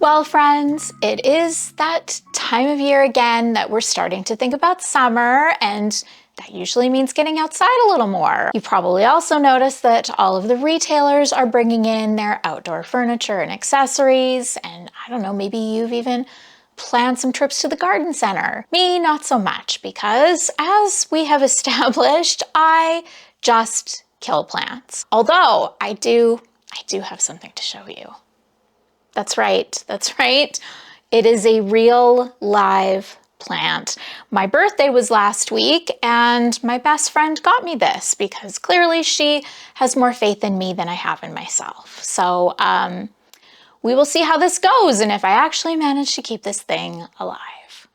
Well, friends, it is that time of year again that we're starting to think about summer, and that usually means getting outside a little more. You probably also noticed that all of the retailers are bringing in their outdoor furniture and accessories, and I don't know, maybe you've even planned some trips to the garden center. Me, not so much, because as we have established, I just kill plants. Although I do have something to show you. That's right. It is a real live plant. My birthday was last week and my best friend got me this because clearly she has more faith in me than I have in myself. So we will see how this goes and if I actually manage to keep this thing alive.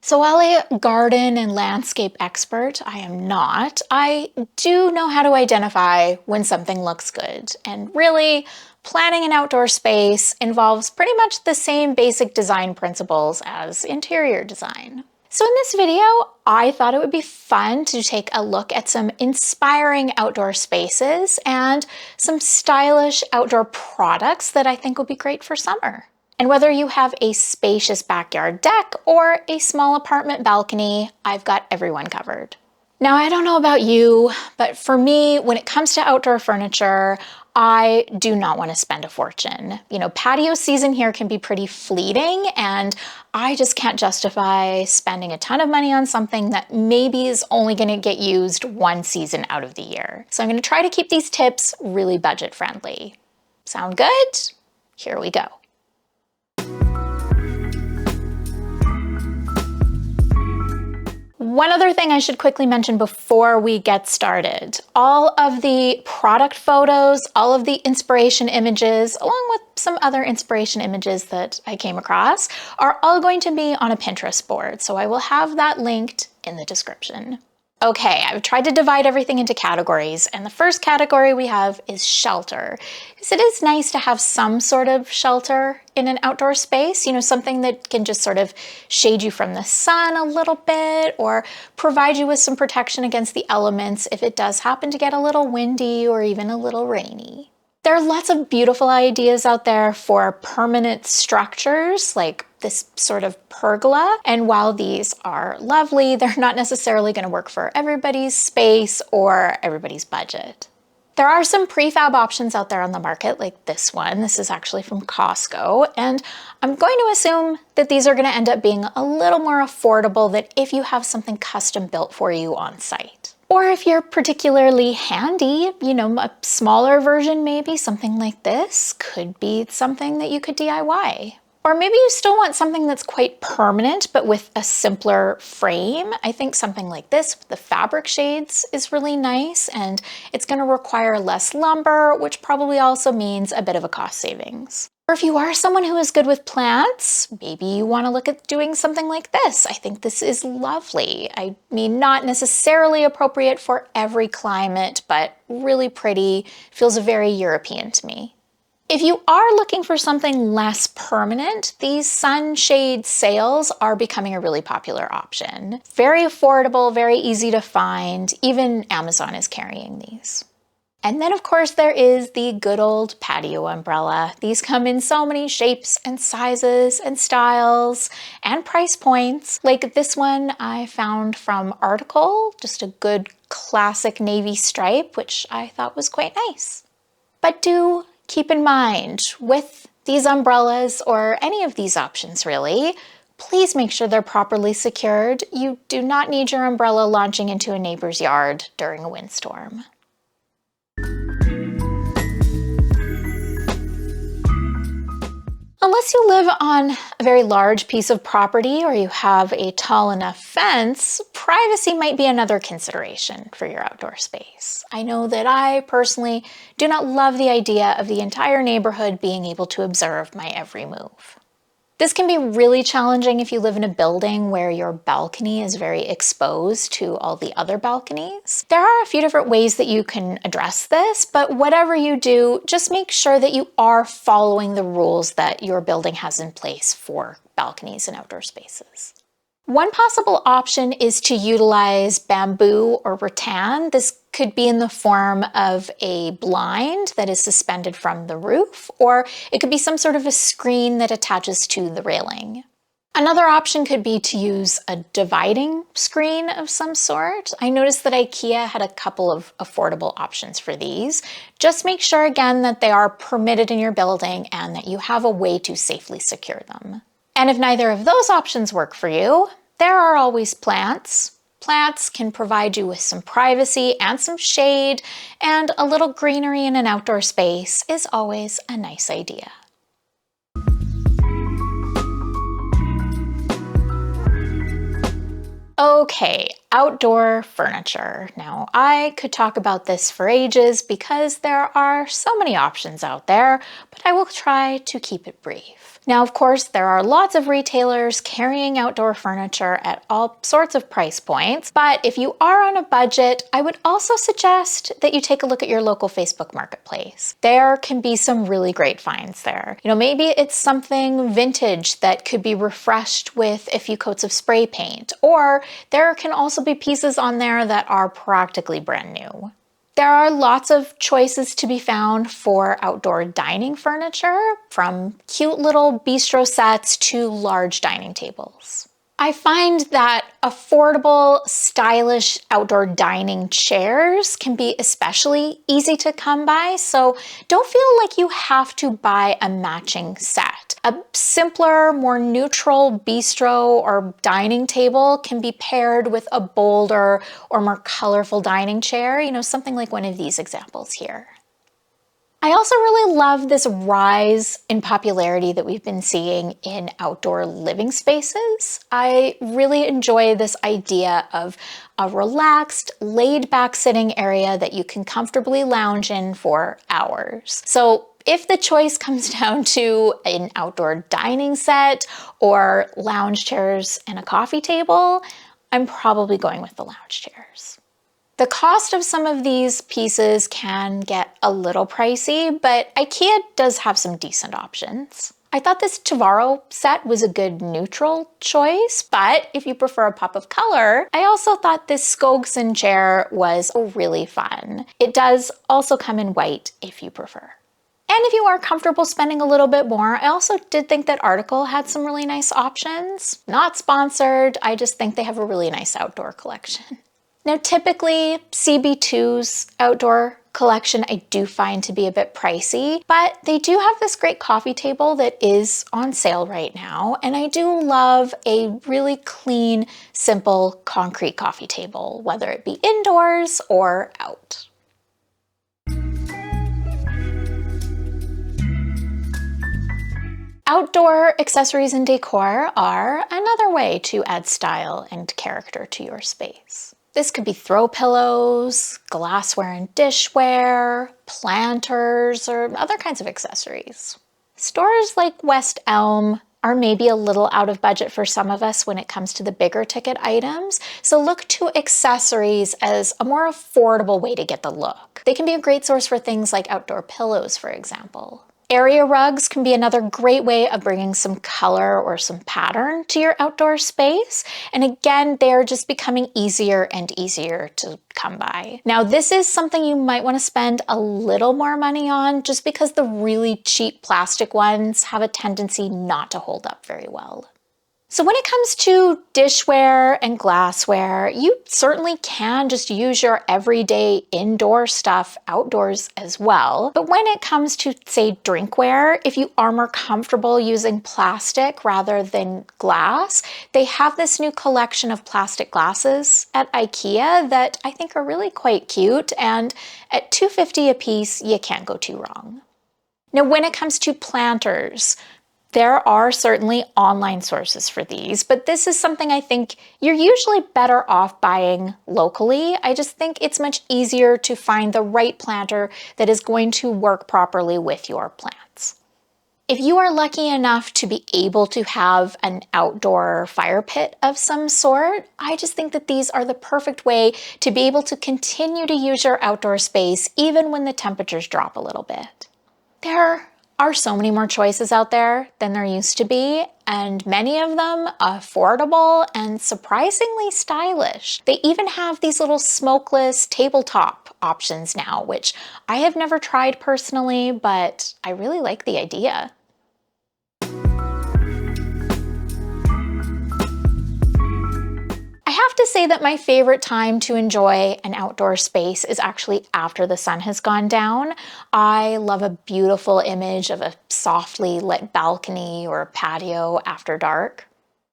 So while a garden and landscape expert, I am not, I do know how to identify when something looks good. And really, planning an outdoor space involves pretty much the same basic design principles as interior design. So in this video, I thought it would be fun to take a look at some inspiring outdoor spaces and some stylish outdoor products that I think will be great for summer. And whether you have a spacious backyard deck or a small apartment balcony, I've got everyone covered. Now, I don't know about you, but for me, when it comes to outdoor furniture, I do not want to spend a fortune. You know, patio season here can be pretty fleeting, and I just can't justify spending a ton of money on something that maybe is only going to get used one season out of the year. So I'm going to try to keep these tips really budget friendly. Sound good? Here we go. One other thing I should quickly mention before we get started. All of the product photos, all of the inspiration images, along with some other inspiration images that I came across, are all going to be on a Pinterest board, so I will have that linked in the description. Okay, I've tried to divide everything into categories, and the first category we have is shelter. Because it is nice to have some sort of shelter in an outdoor space, you know, something that can just sort of shade you from the sun a little bit or provide you with some protection against the elements if it does happen to get a little windy or even a little rainy. There are lots of beautiful ideas out there for permanent structures like this sort of pergola, and while these are lovely, they're not necessarily going to work for everybody's space or everybody's budget. There are some prefab options out there on the market like this one. This is actually from Costco, and I'm going to assume that these are going to end up being a little more affordable than if you have something custom built for you on site. Or if you're particularly handy, you know, a smaller version maybe, something like this, could be something that you could DIY. Or maybe you still want something that's quite permanent, but with a simpler frame. I think something like this with the fabric shades is really nice, and it's going to require less lumber, which probably also means a bit of a cost savings. Or if you are someone who is good with plants, maybe you want to look at doing something like this. I think this is lovely. I mean, not necessarily appropriate for every climate, but really pretty, feels very European to me. If you are looking for something less permanent, these sunshade sails are becoming a really popular option. Very affordable, very easy to find. Even Amazon is carrying these. And then of course there is the good old patio umbrella. These come in so many shapes and sizes and styles and price points. Like this one I found from Article, just a good classic navy stripe, which I thought was quite nice. But do keep in mind, with these umbrellas, or any of these options really, please make sure they're properly secured. You do not need your umbrella launching into a neighbor's yard during a windstorm. Unless you live on a very large piece of property or you have a tall enough fence, privacy might be another consideration for your outdoor space. I know that I personally do not love the idea of the entire neighborhood being able to observe my every move. This can be really challenging if you live in a building where your balcony is very exposed to all the other balconies. There are a few different ways that you can address this, but whatever you do, just make sure that you are following the rules that your building has in place for balconies and outdoor spaces. One possible option is to utilize bamboo or rattan. This could be in the form of a blind that is suspended from the roof, or it could be some sort of a screen that attaches to the railing. Another option could be to use a dividing screen of some sort. I noticed that IKEA had a couple of affordable options for these. Just make sure again that they are permitted in your building and that you have a way to safely secure them. And if neither of those options work for you, there are always plants. Plants can provide you with some privacy and some shade, and a little greenery in an outdoor space is always a nice idea. Okay, outdoor furniture. Now, I could talk about this for ages because there are so many options out there, but I will try to keep it brief. Now, of course, there are lots of retailers carrying outdoor furniture at all sorts of price points, but if you are on a budget, I would also suggest that you take a look at your local Facebook Marketplace. There can be some really great finds there. Maybe it's something vintage that could be refreshed with a few coats of spray paint, or there can also be pieces on there that are practically brand new. There are lots of choices to be found for outdoor dining furniture, from cute little bistro sets to large dining tables. I find that affordable, stylish outdoor dining chairs can be especially easy to come by, so don't feel like you have to buy a matching set. A simpler, more neutral bistro or dining table can be paired with a bolder or more colorful dining chair, something like one of these examples here. I also really love this rise in popularity that we've been seeing in outdoor living spaces. I really enjoy this idea of a relaxed, laid-back sitting area that you can comfortably lounge in for hours. So if the choice comes down to an outdoor dining set or lounge chairs and a coffee table, I'm probably going with the lounge chairs. The cost of some of these pieces can get a little pricey, but IKEA does have some decent options. I thought this Tavaro set was a good neutral choice, but if you prefer a pop of color, I also thought this Skogsen chair was really fun. It does also come in white if you prefer. And if you are comfortable spending a little bit more, I also did think that Article had some really nice options. Not sponsored, I just think they have a really nice outdoor collection. Now, typically, CB2's outdoor collection I do find to be a bit pricey, but they do have this great coffee table that is on sale right now, and I do love a really clean, simple concrete coffee table, whether it be indoors or out. Outdoor accessories and decor are another way to add style and character to your space. This could be throw pillows, glassware and dishware, planters, or other kinds of accessories. Stores like West Elm are maybe a little out of budget for some of us when it comes to the bigger ticket items, so look to accessories as a more affordable way to get the look. They can be a great source for things like outdoor pillows, for example. Area rugs can be another great way of bringing some color or some pattern to your outdoor space. And again, they're just becoming easier and easier to come by. Now, this is something you might want to spend a little more money on just because the really cheap plastic ones have a tendency not to hold up very well. So when it comes to dishware and glassware, you certainly can just use your everyday indoor stuff outdoors as well. But when it comes to, say, drinkware, if you are more comfortable using plastic rather than glass, they have this new collection of plastic glasses at IKEA that I think are really quite cute, and at $2.50 a piece, you can't go too wrong. Now, when it comes to planters, there are certainly online sources for these, but this is something I think you're usually better off buying locally. I just think it's much easier to find the right planter that is going to work properly with your plants. If you are lucky enough to be able to have an outdoor fire pit of some sort, I just think that these are the perfect way to be able to continue to use your outdoor space even when the temperatures drop a little bit. There are so many more choices out there than there used to be, and many of them affordable and surprisingly stylish. They even have these little smokeless tabletop options now, which I have never tried personally, but I really like the idea. I have to say that my favorite time to enjoy an outdoor space is actually after the sun has gone down. I love a beautiful image of a softly lit balcony or a patio after dark.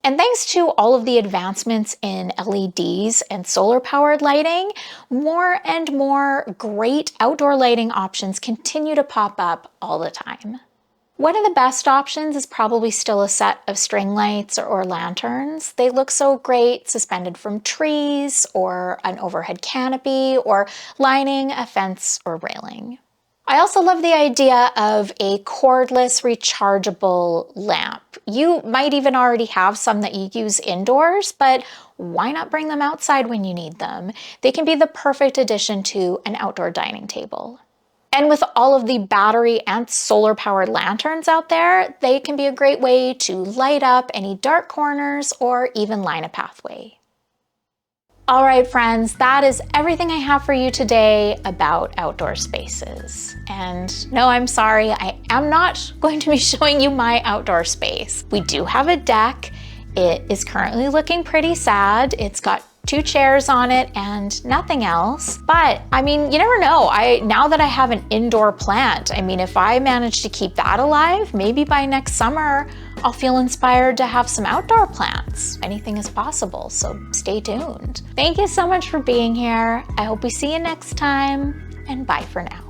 And thanks to all of the advancements in LEDs and solar-powered lighting, more and more great outdoor lighting options continue to pop up all the time. One of the best options is probably still a set of string lights or lanterns. They look so great suspended from trees or an overhead canopy or lining a fence or railing. I also love the idea of a cordless rechargeable lamp. You might even already have some that you use indoors, but why not bring them outside when you need them? They can be the perfect addition to an outdoor dining table. And with all of the battery and solar-powered lanterns out there, they can be a great way to light up any dark corners or even line a pathway. All right, friends, that is everything I have for you today about outdoor spaces. And no, I'm sorry, I am not going to be showing you my outdoor space. We do have a deck. It is currently looking pretty sad. It's got 2 chairs on it and nothing else. But I mean, you never know. Now that I have an indoor plant, I mean, if I manage to keep that alive, maybe by next summer, I'll feel inspired to have some outdoor plants. Anything is possible, so stay tuned. Thank you so much for being here. I hope we see you next time, and bye for now.